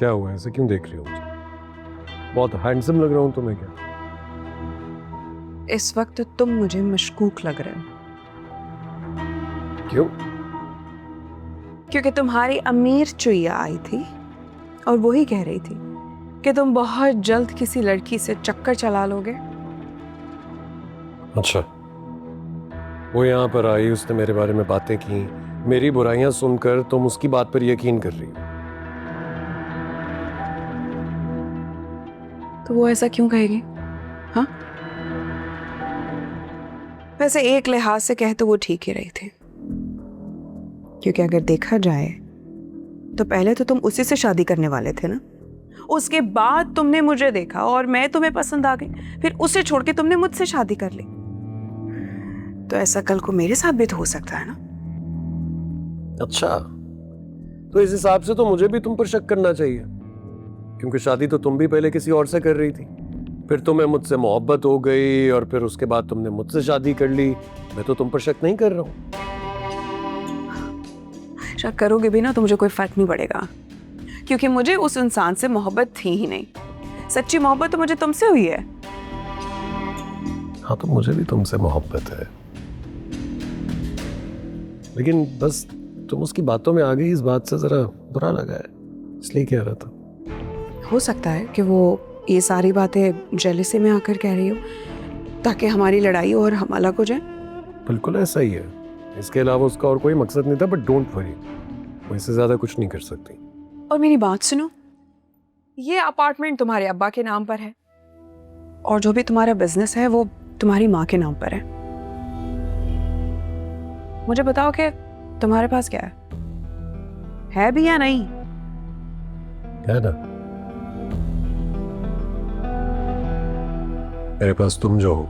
क्या हुआ, ऐसे क्यों देख रही हो मुझे? बहुत हैंडसम लग रहा हूं तुम्हें क्या? इस वक्त तुम मुझे मशकूक लग रहे हो। क्यों? क्योंकि तुम्हारी अमीर चुईया आई थी और वही कह रही थी कि तुम बहुत जल्द किसी लड़की से चक्कर चला लोगे। अच्छा, वो यहाँ पर आई, उसने मेरे बारे में बातें की, मेरी बुराइयां सुनकर तुम उसकी बात पर यकीन कर रही हो। तो वो ऐसा क्यों कहेगी? हाँ, वैसे एक लिहाज से कहे तो वो ठीक ही रही थी, क्योंकि अगर देखा जाए तो पहले तो तुम उसी से शादी करने वाले थे ना। उसके बाद तुमने मुझे देखा और मैं तुम्हें पसंद आ गई, फिर उसे छोड़ के तुमने मुझसे शादी कर ली। तो ऐसा कल को मेरे साथ भी तो हो सकता है ना। अच्छा, तो इस हिसाब से तो मुझे भी तुम पर शक करना चाहिए, क्योंकि शादी तो तुम भी पहले किसी और से कर रही थी, फिर तुम्हें मुझसे मोहब्बत हो गई और फिर उसके बाद तुमने मुझसे शादी कर ली। मैं तो तुम पर शक नहीं कर रहा हूं। शक करोगे भी ना तो मुझे कोई फर्क नहीं पड़ेगा, क्योंकि मुझे उस इंसान से मोहब्बत थी ही नहीं। सच्ची मोहब्बत तो मुझे तुमसे हुई है। हाँ, तो मुझे भी तुमसे मोहब्बत है, लेकिन बस तुम उसकी बातों में आ गई, इस बात से जरा बुरा लगा है, इसलिए कह रहा था। हो सकता है कि वो ये सारी बातें जेलसी में आकर कह रही हो, ताकि हमारी लड़ाई और हम अलग हो जाए। बिल्कुल ऐसा ही है, इसके अलावा उसका और कोई मकसद नहीं था। बट डोंट वरी, वो इससे ज्यादा कुछ नहीं कर सकती। और मेरी बात सुनो, ये अपार्टमेंट तुम्हारे अब्बा के नाम पर है और जो भी तुम्हारा बिजनेस है वो तुम्हारी माँ के नाम पर है। मुझे बताओ कि तुम्हारे पास क्या है भी या नहीं? है ना, मेरे पास तुम जो हो।